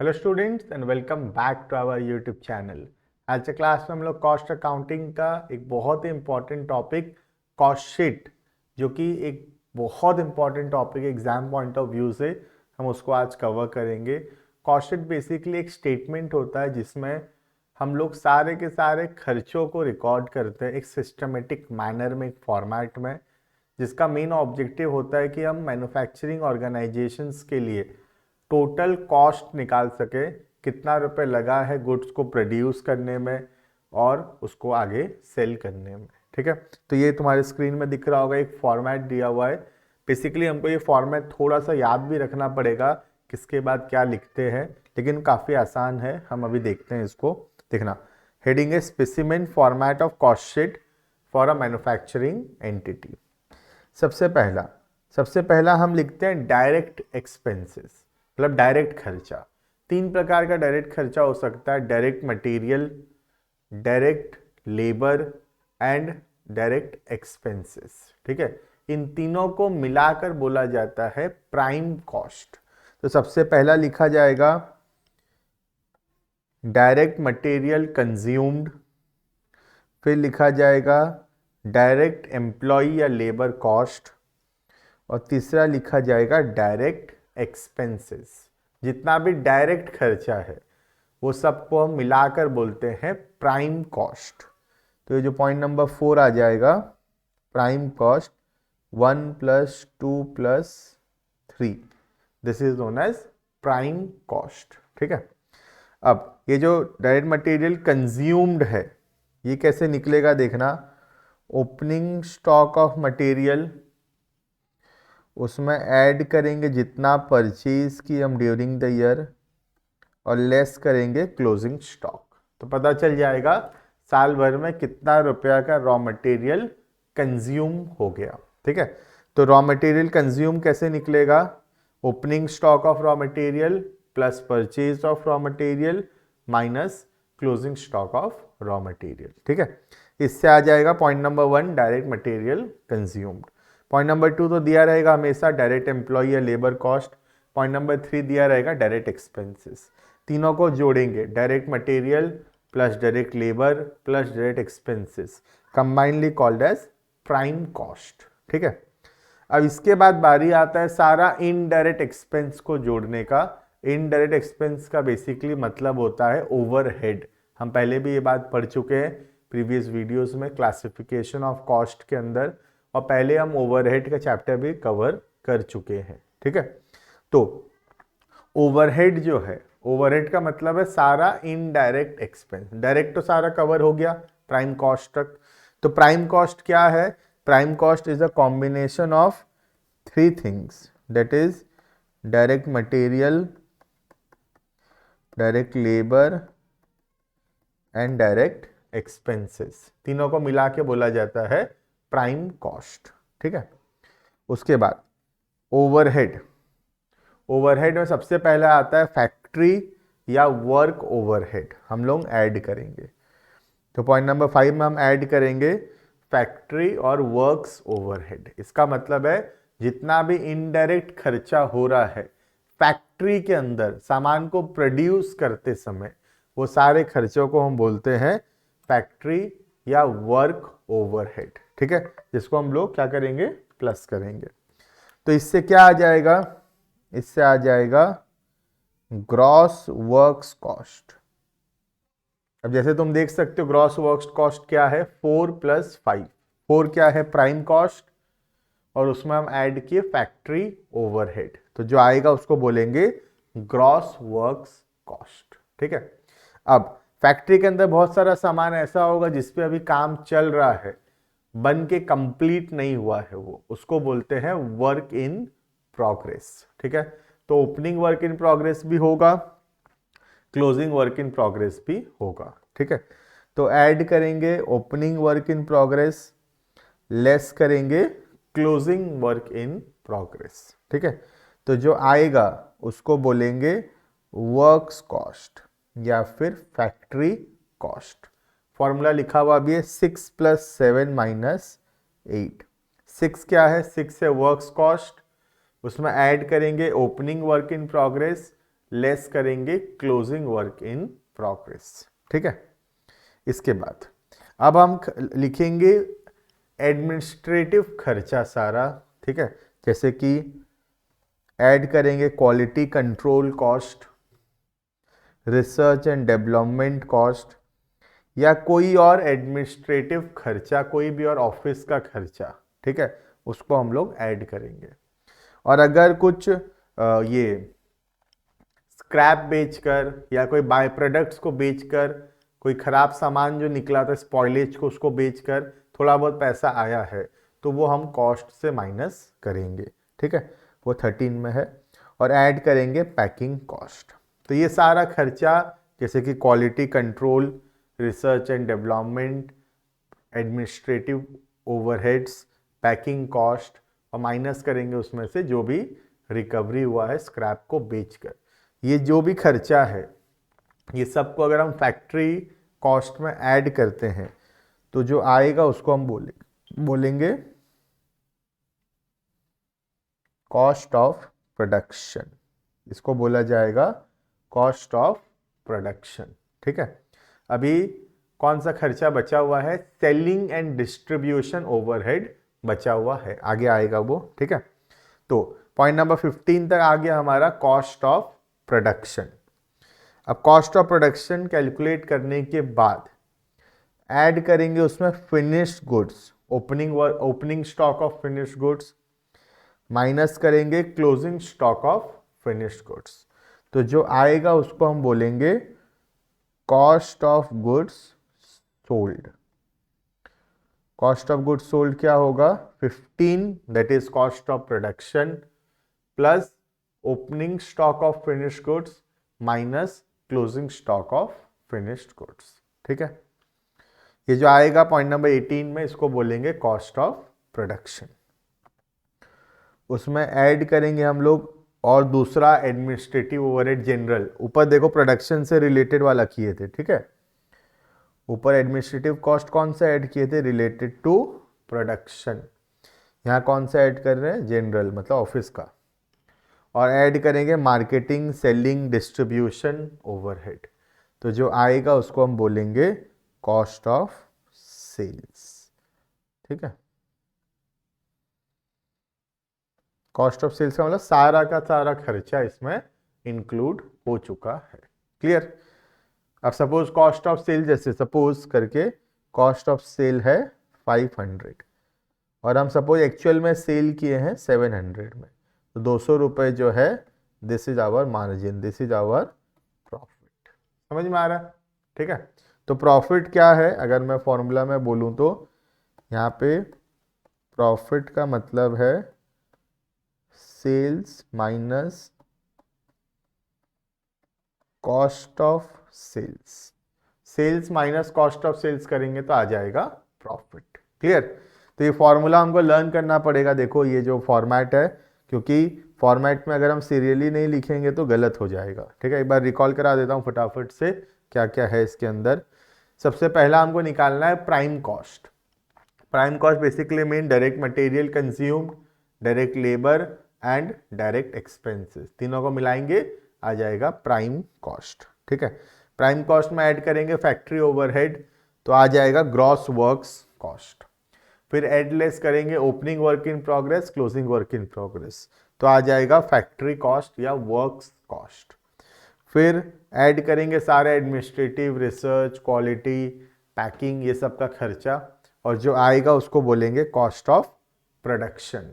Hello students and welcome back to our YouTube channel. आज के class में हम लोग कॉस्ट अकाउंटिंग का एक बहुत ही इंपॉर्टेंट टॉपिक कॉस्ट शीट, जो कि एक बहुत important topic exam point of view से हम उसको आज कवर करेंगे। कॉस्ट शीट बेसिकली एक स्टेटमेंट होता है जिसमें हम लोग सारे के सारे खर्चों को रिकॉर्ड करते हैं एक सिस्टमेटिक मैनर में, एक फॉर्मेट में, जिसका मेन ऑब्जेक्टिव होता है कि हम मैन्युफैक्चरिंग ऑर्गेनाइजेशंस के लिए टोटल कॉस्ट निकाल सके, कितना रुपए लगा है गुड्स को प्रोड्यूस करने में और उसको आगे सेल करने में। ठीक है, तो ये तुम्हारे स्क्रीन में दिख रहा होगा, एक फॉर्मेट दिया हुआ है। बेसिकली हमको ये फॉर्मेट थोड़ा सा याद भी रखना पड़ेगा किसके बाद क्या लिखते हैं, लेकिन काफ़ी आसान है। हम अभी देखते हैं इसको। देखना, हेडिंग है specimen format of cost sheet for a manufacturing entity. सबसे पहला हम लिखते हैं डायरेक्ट एक्सपेंसेस, मतलब डायरेक्ट खर्चा। तीन प्रकार का डायरेक्ट खर्चा हो सकता है: direct material, direct labour and direct expenses. ठीक है, इन तीनों को मिलाकर बोला जाता है प्राइम कॉस्ट। तो सबसे पहला लिखा जाएगा डायरेक्ट मटेरियल कंज्यूम्ड, फिर लिखा जाएगा डायरेक्ट एम्प्लॉय या लेबर कॉस्ट, और तीसरा लिखा जाएगा डायरेक्ट एक्सपेंसेस। जितना भी डायरेक्ट खर्चा है वो सबको हम मिलाकर बोलते हैं प्राइम कॉस्ट। तो ये जो पॉइंट नंबर 4 आ जाएगा, prime cost 1 + 2 + 3, this is known as prime cost. ठीक है, अब ये जो डायरेक्ट मटेरियल कंज्यूम्ड है ये कैसे निकलेगा देखना। ओपनिंग स्टॉक ऑफ मटेरियल, उसमें ऐड करेंगे जितना परचेज की हम ड्यूरिंग द ईयर, और लेस करेंगे क्लोजिंग स्टॉक। तो पता चल जाएगा साल भर में कितना रुपया का रॉ मटेरियल कंज्यूम हो गया। ठीक है, तो रॉ मटेरियल कंज्यूम कैसे निकलेगा? Opening stock of raw material plus purchase of raw material minus closing stock of raw material. ठीक है, इससे आ जाएगा point number 1 direct material consumed. Point number 2 तो दिया रहेगा हमेशा डायरेक्ट एम्प्लॉय या लेबर कॉस्ट। पॉइंट नंबर 3 दिया रहेगा डायरेक्ट एक्सपेंसेस। तीनों को जोड़ेंगे, direct material plus direct labour plus direct expenses, combinedly called as prime cost. ठीक है, अब इसके बाद बारी आता है सारा इनडायरेक्ट एक्सपेंस को जोड़ने का। इनडायरेक्ट एक्सपेंस का बेसिकली मतलब होता है ओवरहेड। हम पहले भी ये बात पढ़ चुके हैं प्रीवियस वीडियोस में क्लासिफिकेशन ऑफ कॉस्ट के अंदर, और पहले हम ओवरहेड का चैप्टर भी कवर कर चुके हैं। ठीक है, तो ओवरहेड जो है, ओवरहेड का मतलब है सारा इनडायरेक्ट एक्सपेंस। डायरेक्ट तो सारा कवर हो गया प्राइम कॉस्ट तक। तो प्राइम कॉस्ट क्या है? Prime cost is a combination of 3 things, that is direct material, direct labour and direct expenses. तीनों को मिला के बोला जाता है प्राइम कॉस्ट। ठीक है, उसके बाद ओवरहेड। ओवरहेड में सबसे पहला आता है फैक्ट्री या वर्क ओवरहेड, हम लोग ऐड करेंगे। तो पॉइंट नंबर 5 में हम ऐड करेंगे फैक्ट्री और वर्क्स ओवरहेड। इसका मतलब है जितना भी इनडायरेक्ट खर्चा हो रहा है फैक्ट्री के अंदर सामान को प्रोड्यूस करते समय, वो सारे खर्चों को हम बोलते हैं फैक्ट्री या वर्क ओवरहेड। ठीक है, जिसको हम लोग क्या करेंगे? प्लस करेंगे। तो इससे क्या आ जाएगा? इससे आ जाएगा ग्रॉस वर्क्स कॉस्ट। अब जैसे तुम देख सकते हो ग्रॉस वर्क्स कॉस्ट क्या है, 4 + 5। 4 क्या है? प्राइम कॉस्ट, और उसमें हम ऐड किए फैक्ट्री ओवरहेड, तो जो आएगा उसको बोलेंगे ग्रॉस वर्क्स कॉस्ट। ठीक है, अब फैक्ट्री के अंदर बहुत सारा सामान ऐसा होगा जिसपे अभी काम चल रहा है, बन के कंप्लीट नहीं हुआ है, वो उसको बोलते हैं वर्क इन प्रोग्रेस। ठीक है, तो ओपनिंग वर्क इन प्रोग्रेस भी होगा, क्लोजिंग वर्क इन प्रोग्रेस भी होगा। ठीक है, तो ऐड करेंगे opening work in progress, less करेंगे क्लोजिंग वर्क इन प्रोग्रेस। ठीक है, तो जो आएगा उसको बोलेंगे वर्क्स कॉस्ट या फिर फैक्ट्री कॉस्ट। फॉर्मूला लिखा हुआ भी है 6 + 7 - 8। 6 क्या है? 6 है वर्क्स कॉस्ट, उसमें ऐड करेंगे opening work in progress, less करेंगे क्लोजिंग वर्क इन प्रोग्रेस। ठीक है, इसके बाद अब हम लिखेंगे एडमिनिस्ट्रेटिव खर्चा सारा। ठीक है, जैसे कि ऐड करेंगे quality control cost, research and development cost, या कोई और एडमिनिस्ट्रेटिव खर्चा, कोई भी और ऑफिस का खर्चा। ठीक है, उसको हम लोग ऐड करेंगे। और अगर कुछ ये स्क्रैप बेचकर या कोई बाय प्रोडक्ट्स को बेचकर, कोई खराब सामान जो निकला था स्पॉइलेज को, उसको बेचकर थोड़ा बहुत पैसा आया है, तो वो हम कॉस्ट से माइनस करेंगे। ठीक है, वो 13 में है। और ऐड करेंगे पैकिंग कॉस्ट। तो ये सारा खर्चा जैसे कि quality control, research and development, administrative overheads, packing cost, और माइनस करेंगे उसमें से जो भी रिकवरी हुआ है स्क्रैप को बेचकर। ये जो भी खर्चा है, ये सबको अगर हम फैक्ट्री कॉस्ट में ऐड करते हैं तो जो आएगा उसको हम बोलेंगे कॉस्ट ऑफ प्रोडक्शन। इसको बोला जाएगा कॉस्ट ऑफ प्रोडक्शन। ठीक है, अभी कौन सा खर्चा बचा हुआ है? सेलिंग एंड डिस्ट्रीब्यूशन ओवरहेड बचा हुआ है, आगे आएगा वो। ठीक है, तो पॉइंट नंबर 15 तक आ गया हमारा कॉस्ट ऑफ प्रोडक्शन। अब कॉस्ट ऑफ प्रोडक्शन कैलकुलेट करने के बाद ऐड करेंगे उसमें finished goods, opening stock of finished goods, minus करेंगे closing stock of finished goods. तो जो आएगा उसको हम बोलेंगे cost of goods sold. Cost of goods sold क्या होगा? 15, that is cost of production, plus opening stock of finished goods minus closing stock of finished goods. ठीक है, ये जो आएगा पॉइंट नंबर 18 में, इसको बोलेंगे कॉस्ट ऑफ प्रोडक्शन। उसमें ऐड करेंगे हम लोग और दूसरा एडमिनिस्ट्रेटिव ओवरहेड जनरल। ऊपर देखो प्रोडक्शन से रिलेटेड वाला किए थे। ठीक है, ऊपर एडमिनिस्ट्रेटिव कॉस्ट कौन सा ऐड किए थे? Related to production. यहाँ कौन सा ऐड कर रहे हैं? जनरल, मतलब ऑफिस का। और ऐड करेंगे मार्केटिंग, सेलिंग, डिस्ट्रीब्यूशन ओवरहेड। तो जो आएगा उसको हम बोलेंगे कॉस्ट ऑफ सेल्स। ठीक है, कॉस्ट ऑफ सेल्स का मतलब सारा का सारा खर्चा इसमें इंक्लूड हो चुका है। क्लियर? अब सपोज कॉस्ट ऑफ सेल, जैसे सपोज करके कॉस्ट ऑफ सेल है 500 और हम सपोज एक्चुअल में सेल किए हैं 700 में, तो 200 रुपये जो है, this is our margin, this is our profit. समझ में आ रहा है? ठीक है, तो प्रॉफिट क्या है अगर मैं फॉर्मूला में बोलूं तो यहाँ पे प्रॉफिट का मतलब है sales minus cost of sales. Sales minus cost of sales करेंगे तो आ जाएगा प्रॉफिट। क्लियर? तो ये फॉर्मूला हमको लर्न करना पड़ेगा। देखो ये जो फॉर्मेट है, क्योंकि फॉर्मेट में अगर हम सीरियली नहीं लिखेंगे तो गलत हो जाएगा। ठीक है, एक बार रिकॉल करा देता हूँ फटाफट से क्या क्या है इसके अंदर। सबसे पहला हमको निकालना है prime cost. Prime cost basically mean direct material consumed, direct labour and direct expenses, तीनों को मिलाएंगे आ जाएगा प्राइम कॉस्ट। ठीक है, प्राइम कॉस्ट में ऐड करेंगे फैक्ट्री ओवरहेड, तो आ जाएगा ग्रॉस वर्क्स कॉस्ट। फिर ऐड लेस करेंगे opening work in progress, closing work in progress, तो आ जाएगा फैक्ट्री कॉस्ट या वर्क्स कॉस्ट। फिर ऐड करेंगे सारे एडमिनिस्ट्रेटिव, रिसर्च, क्वालिटी, पैकिंग, ये सब का खर्चा, और जो आएगा उसको बोलेंगे कॉस्ट ऑफ प्रोडक्शन।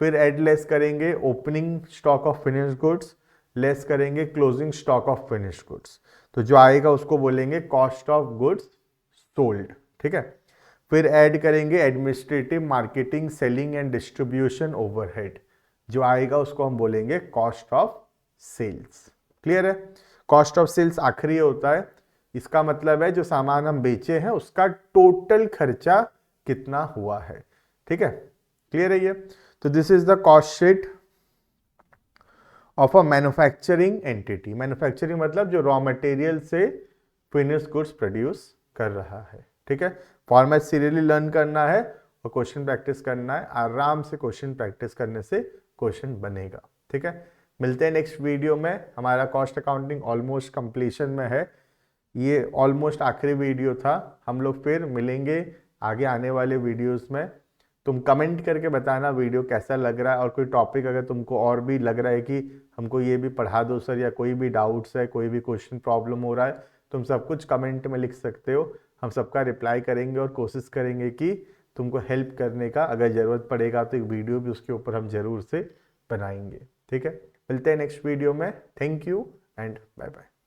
फिर ऐड लेस करेंगे opening stock of finished goods, less करेंगे closing stock of finished goods, तो जो आएगा उसको बोलेंगे कॉस्ट ऑफ गुड्स सोल्ड। ठीक है, फिर ऐड करेंगे administrative, marketing, selling and distribution overhead, जो आएगा उसको हम बोलेंगे कॉस्ट ऑफ सेल्स। क्लियर है? कॉस्ट ऑफ सेल्स आखिरी होता है, इसका मतलब है जो सामान हम बेचे हैं उसका टोटल खर्चा कितना हुआ है। ठीक है, क्लियर है ये? तो this is the cost sheet of a manufacturing entity. Manufacturing मतलब जो रॉ मटेरियल से फिनिश्ड गुड्स प्रोड्यूस कर रहा है। ठीक है, फॉर्मेट सीरियली लर्न करना है और क्वेश्चन प्रैक्टिस करना है। आराम से क्वेश्चन प्रैक्टिस करने से क्वेश्चन बनेगा। ठीक है, मिलते हैं नेक्स्ट वीडियो में। हमारा कॉस्ट अकाउंटिंग ऑलमोस्ट कंप्लीशन में है, ये ऑलमोस्ट आखिरी वीडियो था। हम लोग फिर मिलेंगे आगे आने वाले वीडियोस में। तुम कमेंट करके बताना वीडियो कैसा लग रहा है, और कोई टॉपिक अगर तुमको और भी लग रहा है कि हमको ये भी पढ़ा दो सर, या कोई भी डाउट्स है, कोई भी क्वेश्चन प्रॉब्लम हो रहा है, तुम सब कुछ कमेंट में लिख सकते हो। हम सबका रिप्लाई करेंगे और कोशिश करेंगे कि तुमको हेल्प करने का, अगर ज़रूरत पड़ेगा तो एक वीडियो भी उसके ऊपर हम ज़रूर से बनाएंगे। ठीक है, मिलते हैं नेक्स्ट वीडियो में। Thank you and bye bye.